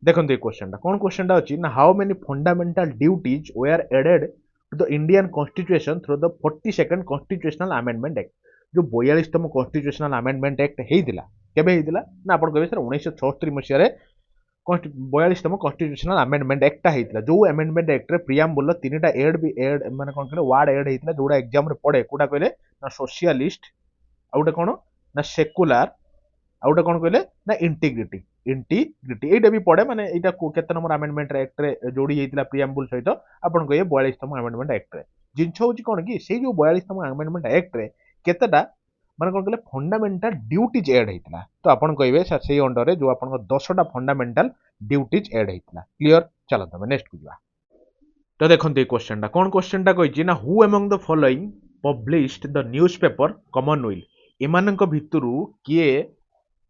देखो ये क्वेश्चन कौन क्वेश्चन अच्छी ना how many fundamental duties were added to the Indian constitution through the 42nd constitutional amendment act जो 42तम कॉन्स्टिट्यूशनल अमेंडमेंट एक्ट हेइदिला केबे हेइदिला ना आपण कहबे सर 1976 मसिया रे 42तम कॉन्स्टिट्यूशनल अमेंडमेंट एक्ट हेइदिला जो अमेंडमेंट एक्ट रे प्रियम्बल तीनटा एड भी एड माने कोन कहले वर्ड एड हेइदिला जोडा एग्जाम रे पड़े कोडा कहले ना सोशलिस्ट आउटे कोन ना सेकुलर आउटे कोन कहले ना इंटीग्रिटी एटा भी पड़े माने एटा केते नंबर अमेंडमेंट एक्ट रे जोडी हेइदिला प्रियम्बल सहित आपण कहबे 42तम अमेंडमेंट एक्ट रे जिंछ होची कोन कि से जो 42तम अमेंडमेंट एक्ट रे केतेटा माने कोन कहले फंडामेंटल ड्यूटीज ऐड हेतिला तो आपण कहबे सर सेही अंडर रे जो आपण 10टा फंडामेंटल ड्यूटीज ऐड हेतिला क्लियर चलो तमे नेक्स्ट बुझवा तो देखंत ए क्वेश्चन कौन क्वेश्चन कहिछि ना who among the following published the newspaper Commonwealth एमानक भितरु किए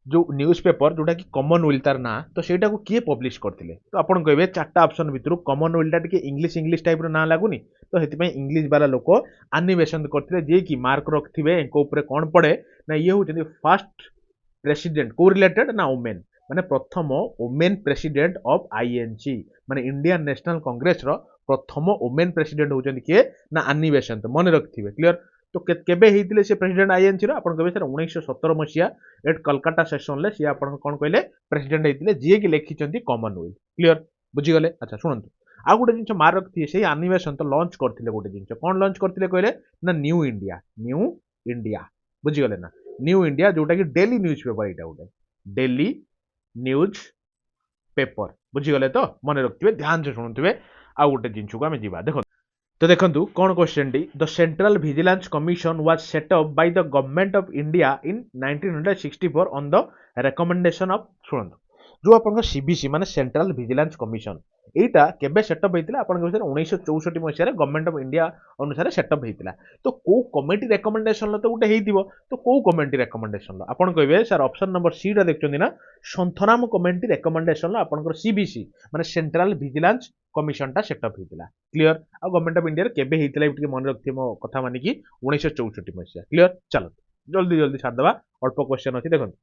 जो न्यूज़पेपर जोटा कि कॉमनवेल्थ तार ना तो सेटा को किए पब्लिश करथिले तो आपण कहबे चारटा ऑप्शन भितरु कॉमनवेल्थ टा इंग्लिश टाइप रो ना लागुनी तो हेति पय इंग्लिश वाला लोक एनिमेशन करथिले जे कि मार्क रखथिबे एको ऊपर कोन पड़े ना ये होचंदी फर्स्ट प्रेसिडेंट को रिलेटेड ना वुमेन माने प्रथम वुमेन प्रेसिडेंट ऑफ आईएनसी माने इंडियन नेशनल कांग्रेस रो प्रथम वुमेन प्रेसिडेंट होचंदी के ना एनिमेशन तो मन रखथिबे क्लियर तो केबे हेइतिले से प्रेसिडेंट आईएनसी रो आपण कहबे सर 1917 मसिया एट कलकत्ता सेशन ले से आपण कोन कहले प्रेसिडेंट हेइतिले जे कि लेखिचंती कॉमनवेल्थ क्लियर बुझी गले अच्छा सुनंतु आ गोटे जिंस मार रखथि से एनिमेशन तो लॉन्च करथिले गोटे जिंस कोन लॉन्च करथिले कहले ना न्यू इंडिया बुझी गले ना न्यू इंडिया जोटा कि डेली न्यूज पेपर एटा गोटे डेली न्यूज पेपर बुझी गले तो मन रखथिबे ध्यान से सुनथिबे आ गोटे जिंस को हमें जीवा देखो तो देखंतु कौन क्वेश्चन टी the central vigilance commission was set up by the government of India in 1964 on the recommendation of सुनंतु जो आपन सीबीसी माने सेंट्रल विजिलेंस कमिशन एटा केबे सेटअप हेतिला आपन कहै 1964 मसिया रे गवर्नमेंट ऑफ इंडिया अनुसार सेटअप हेतिला तो को कमिटी रिकमेंडेशन ल तो उटे हेतिबो तो को कमिटी रिकमेंडेशन ल आपन कहबे सर ऑप्शन नंबर सी रा देखचोंदी ना संथनाम कमिटी रिकमेंडेशन ल आपन सीबीसी माने सेंट्रल विजिलेंस कमिशन टा सेटअप हेतिला क्लियर आ गवर्नमेंट ऑफ इंडिया रे केबे हेतिला इटके मन रखथि मो कथा माने की 1964 मसिया क्लियर चलो जल्दी छाड़ दबा अल्प क्वेश्चन अछि देखन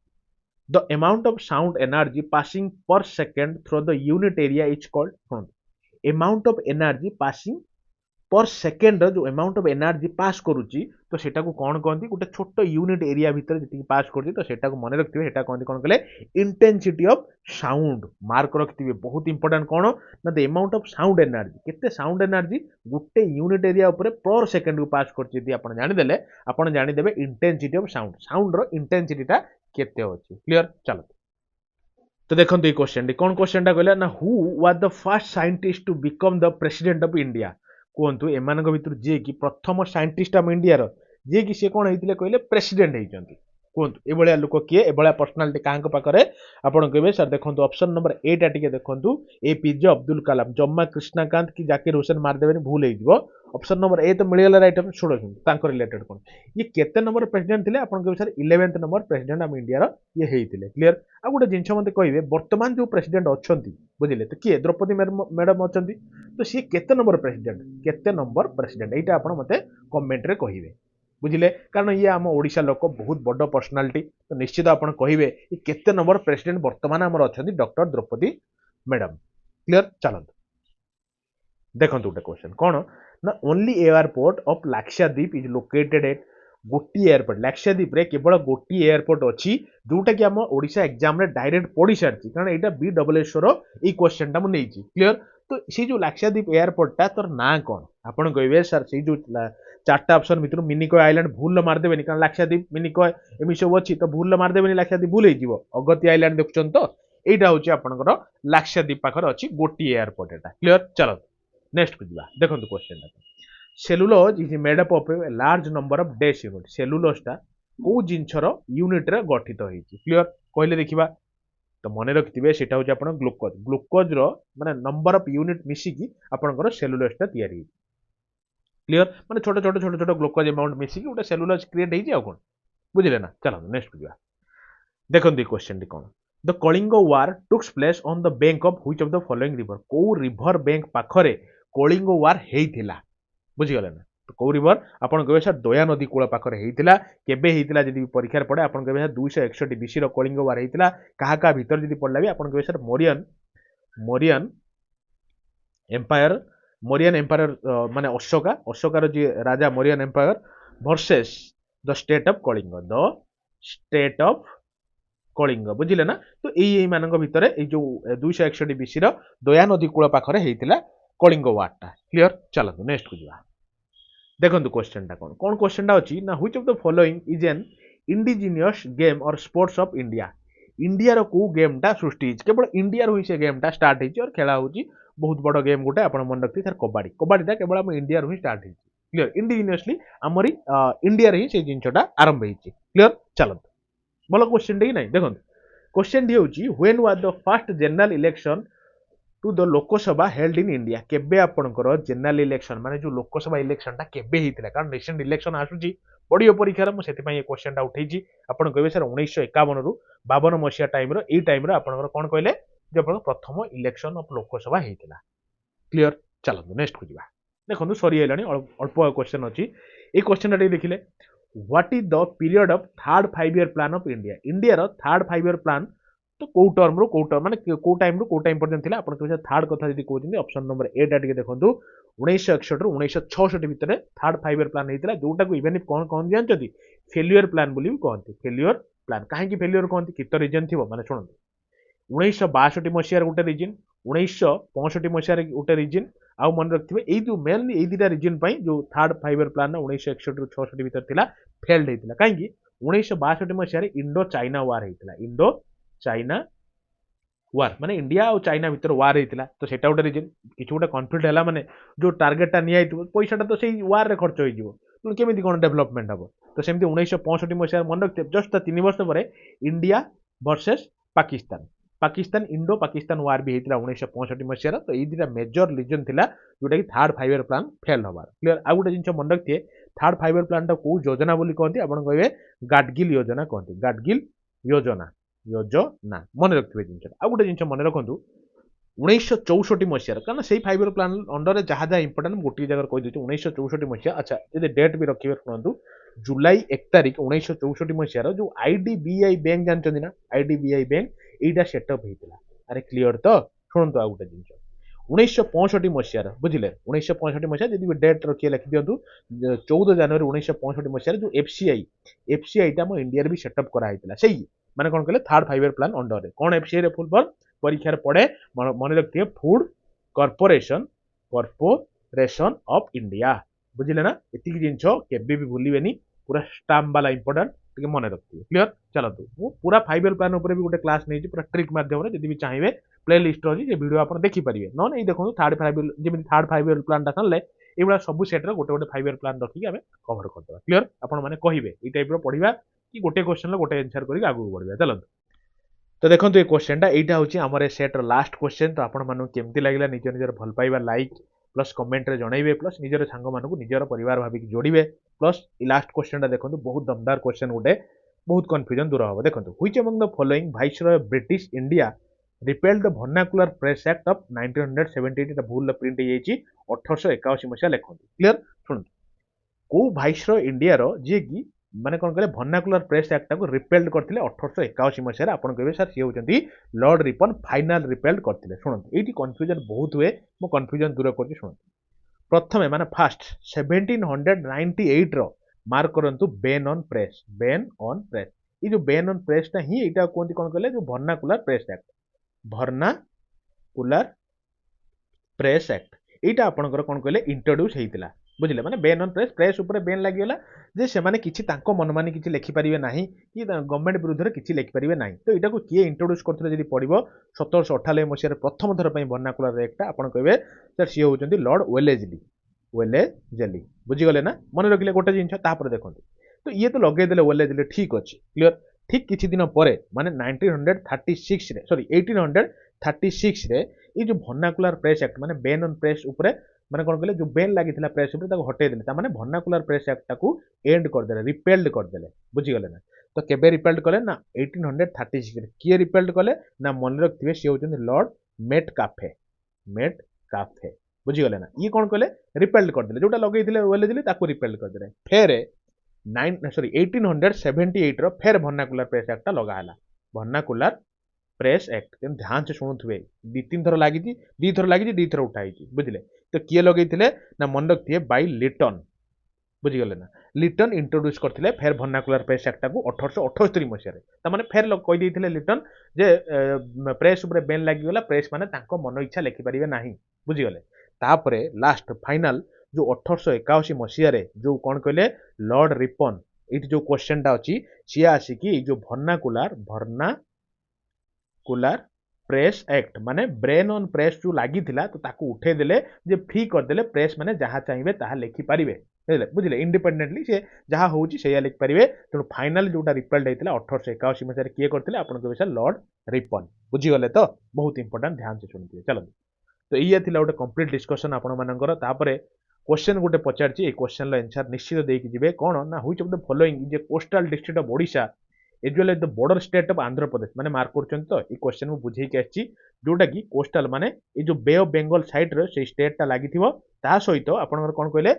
the amount of sound energy passing per second through the unit area is called amount of energy passing per second जो amount of energy pass करूची तो सेटा को कौन कहती गोटे छोट यूनिट एरिया भीतर जी पास कर तो सेटा को मन रखिए सेटा कहते कौन कहले इंटेंसिटी ऑफ साउंड मार्क रखिए बहुत इंपोर्टेंट कौन ना the amount of sound energy केते साउंड एनर्जी गोटे यूनिट एरिया ऊपर पर सेकंड को पास करची आपण जानिदेले आपण जानिदेबे इंटेंसिटी ऑफ साउंड रो इंटेंसिटीटा केते होची क्लियर चलो तो देखो ये क्वेश्चन कौन क्वेश्चन कहला ना who was the first scientist to become the president of India कहतु एमानक भितर जे कि प्रथम साइंटिस्ट ऑफ इंडिया रो जे कि से कोन हेतिले कहले प्रेसिडेंट हेचंती कहतु एभलिया लोक किए एभलिया पर्सनालिटी काहां पाखरे आपण कहबे सर देखंतु ऑप्शन नंबर ए टा टिके देखंतु एपीजे अब्दुल कलाम जम्मा कृष्णकांत की जाकिर हुसैन मार देबेनी भूल हे जिवो ऑप्शन नंबर ए तो मिलगला राइट आंसर छोड़ तांको रिलेटेड कोन ये केते नंबर प्रेसिडेंट थिले आपण कहबे sir 11th number president of India रो ये हेइतिले क्लियर आ गुटे जिंस मते कहबे वर्तमान जो प्रेसिडेंट अछंती बुझिले तो किए द्रौपदी मैडम अछंती तो सी केते नंबर प्रेसिडेंट एटा आपण मते कमेंट रे कहिबे बुझिले कारण ये आम ओडिशा लोक बहुत बड़ पर्सनालिटी तो निश्चित आपण कहिबे ये केते नंबर प्रेसिडेंट वर्तमान हमर अछंती डॉक्टर द्रौपदी मैडम क्लियर चलंत देखंतु गोटे क्वेश्चन कोन ना only airport of Lakshadweep is located at गोटी एयरपोर्ट लाक्षाद्वीप रे केवल गोटी एयरपोर्ट अछि जोटा कि हम ओडिशा एग्जाम रे डायरेक्ट पढी सारछि कारण एटा बीडब्ल्यूएस रो ई क्वेश्चन टा मु नेछि क्लियर तो सी जो लाक्षाद्वीप एयरपोर्ट टा तोर ना कोन आपण कहबे सर सी जो चारटा ऑप्शन भितर मिनिकॉय आइलैंड भूल मार देबेनी कारण लाक्षाद्वीप मिनिकॉय एमि सब अछि तो भूल मार देबेनी लाक्षाद्वीप भूल हे जिवो अगति आइलैंड देखुछन तो एटा होछि आपनकर लाक्षाद्वीप पाखर अछि गोटी एयरपोर्ट एटा क्लियर चलो नेक्स्ट को दिबा देखंतु क्वेश्चन टा cellulose is made up of a large number of डेस यूनिट सेलुलोज टा को जिंसर यूनिट रे गठित होइछि क्लियर कहले देखिबा तो मन रखिथिबे सेटा होछि आपन ग्लूकोज रो माने नंबर ऑफ यूनिट मिसी की आपनकर सेलुलोज टा तयारी क्लियर माने छोटे छोटे ग्लूकोज अमाउंट मिसी की गोटे सेलुलोज क्रिएट हेछि आ कोन बुझिले ना चलो नेक्स्ट को दिबा देखंतु क्वेश्चन टी कोन the Kalinga war took place on the bank of which of the following river को रिवर बैंक पाखरे कलिंगो वार हेइथिला बुझिगले ना तो कौ रिवर आपन कहबे सर दया नदी कूल पाखरे हेइतिला केबे हेइतिला जदि परीक्षा पड़े आपन कहबे सर 261 बीसी रो कलिंग वार हेइतिला काहा भीतर जदि पड़ला भी आपन कहबे सर मोरियन एम्पायर माने अशोका रो जे राजा Mauryan empire versus the state of Kalinga बुझिले ना तो एई मानक भितरे ए जो 261 बीसी रो दया नदी कूल पाखरे हेइतिला कलिंग वार टा क्लियर चलନ୍ତୁ नेक्स्ट को जिवा देखंतु क्वेश्चन टा कोन क्वेश्चन टा अछि ना which of the following is an indigenous game और स्पोर्ट्स ऑफ इंडिया इंडिया रो को गेम टा सृष्टि केवल इंडिया रो ही से गेम टा स्टार्ट हेछि और खेला होछि बहुत बड़ गेम गोटे आपण मन रखति सर कबड्डी टा केवल हम इंडिया रो ही स्टार्ट हेछि क्लियर इंडिजिनियसली हमरी इंडिया रे ही से जिंसटा आरंभ हेछि क्लियर चलନ୍ତୁ बोलो क्वेश्चन टे नै देखंतु क्वेश्चन डी होछि when was the first general election to the Lok Sabha held in India केबे आपनकर जनरल इलेक्शन माने जो लोकसभा इलेक्शन टा केबे हितला कारण रिसेंट इलेक्शन आसुची बडियो परीक्षा रे म सेति पई ए क्वेश्चन टा उठैची आपन कहबे सर 1951 रु 52 मसिया टाइम रो ए टाइम रो आपनकर कोन कहले जे आपन प्रथम इलेक्शन ऑफ लोकसभा हितला क्लियर चलो नेक्स्ट को जिबा देखंतु सरी आइलानी अल्प क्वेश्चन अछि ए क्वेश्चन टा देखिले what is the period of third 5 year plan of India India रो थर्ड 5 ईयर प्लान तो को टर्म रो को टर्म माने को टाइम रो को टाइम पर्यंत थिला आपण कहबे थर्ड कथा जदी कहउछिन ऑप्शन नंबर ए टा टिके देखंतु 1961 रो 1966 भितरे थर्ड 5 ईयर प्लान हेतिला जोटा को इवन कोन जानचदी फेल्युअर प्लान बोली कहंती फेल्युअर प्लान काहे की फेल्युअर कहंती कित रीजन थिबो माने सुनंतु 1962 मसिया रे गोटे रीजन 1965 मसिया रे गोटे रीजन आ मन रखथिबे एई जो मेनली एई दिटा रीजन पई जो थर्ड 5 ईयर प्लान 1961 रो 66 भितर थिला फेल्ड हेतिला काहे की 1962 मसिया रे इंडो चाइना वार हेतिला इंडो चाइना वार माने इंडिया और चाइना भितर वार हेतिला तो सेटा गोटे रीजन किछु गोटे कॉन्फ्लिक्ट हला माने जो टारगेट टा निया हितबो पैसाटा तो सेई वार रे खर्च होई जिवो तो केमिति कोन डेवलपमेंट हबो तो सेमति 1965 मसिया मन रखते जस्ट 3 वर्ष परे India versus Pakistan Indo Pakistan war भी हेतिला 1965 मसिया तो एई दिटा मेजर रीजन थिला जोटा कि थर्ड 5 ईयर प्लान फेल हबार क्लियर आ गोटे जिंस मन रखते थर्ड 5 ईयर प्लान टा को योजना बोली कहंती आपण कहबे गाडगिल योजना कहंती गाडगिल योजना मन रखिए जिन आ गोटे जिन मन रखु 1964 मसीह कारण से 5 ईयर प्लान अंडर जहाँ जहाँ इंपोर्टाट गोटे जगह कही 1964 मसीहा अच्छा ये डेट भी रखिए शुणु जुलाई 1 तारिख 1964 मसीहार जो आईडीबीआई बैंक जानते ना आईडीबीआई बैंक यहीटा सेटअप होता अरे क्लीयर तो शुणु आ गोटे जिन 1965 मसीहार बुझे 1965 मसीहा जी डेट रखिए लिखि दिंतु 14 जनवरी 1965 मसीहार जो एफसीआई टा इंडिया भी सेटअप कराइला से माने कौन कहले थर्ड 5 ईयर प्लान अंडर रे कौन एफसीआई रे फुल फॉर्म परीक्षा रे पड़े मन रखिए फूड कॉर्पोरेशन ऑफ इंडिया बुझिले ना एतिक जिंस केबे भी भूलिबेनी पूरा स्टाम्प वाला इंपोर्टेंट टिके मन रखिए क्लियर चलतु मु पूरा 5 ईयर प्लान ऊपर भी गोटे क्लास नै छी पूरा ट्रिक माध्यम रे जदि भी चाहिबे प्ले लिस्ट रो जे वीडियो आपन देखि परिबे न नै देखो third 5 Zeme third 5 year plan टा खनले एबला सब सेट रो गोटे गोटे 5 ईयर प्लान रखि हमें कवर कर देबा क्लियर आपन माने कहिबे ई टाइप रो पढिबा कि गोटे क्वेश्चन गोटे आंसर करके आगू बढ़िया चलते। तो देखो ये क्वेश्चन टा हूँ आम ए सेट्र लास्ट क्वेश्चन। तो आपण मानक केमती लगे निज निजर भल पाइबा लाइक प्लस कमेंट रे जनइबे प्लस निजर सांग मानक निजर परिवार भाविक जोड़िबे प्लस लास्ट क्वेश्चन टा देखो बहुत दमदार क्वेश्चन गोटे बहुत कन्फ्यूजन दूर हम। देखो which among the following viceroy British India repelled the vernacular press act of 1978 भूल प्रिंट हो 1881 मसीहा लिखते क्लियर शुणु को वाइसरॉय इंडिया रो जे कि माने कौन कहले वर्नाकुलर प्रेस एक्ट को रिपेल्ड करथिले 1881 मसीहा आपण कहबे सर सी होचंती लॉर्ड रिपन फाइनल रिपेल्ड करथिले। शुणु एटी कन्फ्यूजन बहुत हुए मो कन्फ्यूजन दूर करछि। शुणु प्रथमे माने फास्ट 1798 रो मार्क करंतु बेन ऑन प्रेस ये जो बेन ऑन प्रेस ता ही एटा कोंती कोन कहले जो vernacular press act vernacular press act एटा आपनकर कोन कहले इंट्रोड्यूस हेइतिला बुझिले माने बेन ऑन प्रेस ऊपर बेन लागिगला जे से माने किछि तांको मनमानी किछि लिखि परिबे नाही कि गवर्नमेंट विरुद्ध रे किछि लिखि परिबे नाही। तो एटा को किए इंट्रोड्यूस करथले जदि पडिबो 1798 मसिया रे प्रथम थर पई वर्नाकुलर एक्ट आपण कहबे सर सी होचंती लॉर्ड वेलेजली बुझी गले ना मन रखिले गोटे जिंस तापर देखंतु। तो ये तो लगे देले वेलेजली ठीक अछि क्लियर। ठीक किछि दिन परे माने 1936 रे सॉरी 1836 रे ये जो वर्नाकुलर प्रेस एक्ट माने बेन ऑन प्रेस ऊपर माने कोन कहले जो बेन लागिथिला प्रेस ऊपर ताको हटे देले ता माने वर्नाकुलर प्रेस एक्ट ताको एंड कर देले रिपेल्ड कर देले बुझी गले ना। तो केबे रिपेल्ड कले ना 1836 रे किए रिपेल्ड कले ना मन रखथिबे सी होचंती लॉर्ड मेट काफे बुझी गले ना। ये कोन कहले रिपेल्ड कर देले जोटा लगेइथिले वेलेजली ताको रिपेल्ड कर देले फेरे 1878 रो फेर वर्नाकुलर प्रेस एक्ट लगा हला वर्नाकुलर प्रेस एक्ट ध्यान से शुणुवे दी तीन थर लगी दी थर लगी दी थर उठाई बुझिले। तो किए लगे ना मन रखिए बाय लिटन बुझीगले ना लिटन इंट्रोड्यूस करथिले फेर वर्नाकुलर प्रेस एक्ट को 1878 मसीहा माने फेर कहि देथिले लिटन जे प्रेस ऊपर बेन लागि गला प्रेस माने तांको मन इच्छा लिखि परिबे नाही बुझीगले। तापरे लास्ट फाइनल जो 1881 मसीहा रे जो कौन कहले लॉर्ड रिपन ये जो क्वेश्चन टा अच्छी सी आसिकी जो वर्नाकुलर प्रेस एक्ट माने ब्रेन ऑन प्रेस जो लगी तो ताकू उठे देले जे फ्री कर देले प्रेस माने जहाँ चाहिए ताहा लिखि पारिबे बुझिले इंडिपेंडेंटली से जहाँ होउची सेया लिखि पारिबे। तेणु फाइनल जोटा रिपेल्ड होइतिला 1881 मसीहा किए करथिले आपण के विषय लॉर्ड रिपन बुझी गले। तो बहुत इंपोर्टेंट ध्यान से सुनिथिले चलो। तो ये थिला गोटे कंप्लीट डिस्कशन आपण मानकर तापरे क्वेश्चन गोटे पचारछि ए क्वेश्चन ला आंसर निश्चित देकी जिवे कोन ना व्हिच ऑफ द फॉलोइंग जे coastal district of Odisha as well as the border state of Andhra Pradesh माने मार्क करछन। तो ए क्वेश्चन मु बुझेई के आछि जोटा कि कोस्टल माने ए जो बे ऑफ बेंगल साइड रे से स्टेट ता लागिथिबो ता सहित आपनकर कोन कहले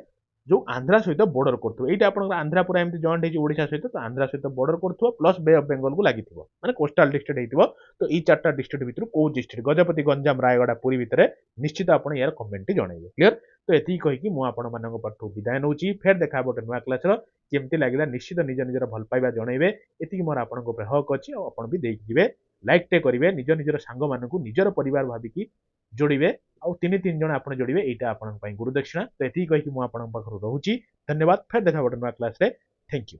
जो आंध्रा सहित बॉर्डर करथो एटा आपनकर आंध्रा पूरा एमती जॉइंट हे ओडिशा सहित तो आंध्रा सहित बॉर्डर करथो प्लस बे ऑफ बेंगल को लागिथिबो माने कोस्टल डिस्ट्रिक्ट हेतिबो। तो ई चारटा डिस्ट्रिक्ट भितर को डिस्ट्रिक्ट गजपति गंजाम रायगड़ा पुरी भितर निश्चित आपण यार कमेंट जनइबे क्लियर। तो एति कहि कि मु आपण मानक पाठो विदाय नउची फेर देखा गोटे नुआ क्लास रो केमती लागिला निश्चित निज निजर भल पाइबा जनइबे एति मोर आपण को हक अछि और आपण भी देख जिवे लाइक टे करिवे निज निजर सांग मानकु निजर परिवार भाबिकी जोड़िबे आउ तीन जन आपण जोड़िबे एटा आपण पई गुरु दक्षिणा। तो एति कहि कि मु आपण पाखरु रहूची धन्यवाद फेर देखा गोटे नुआ क्लास रे थैंक यू।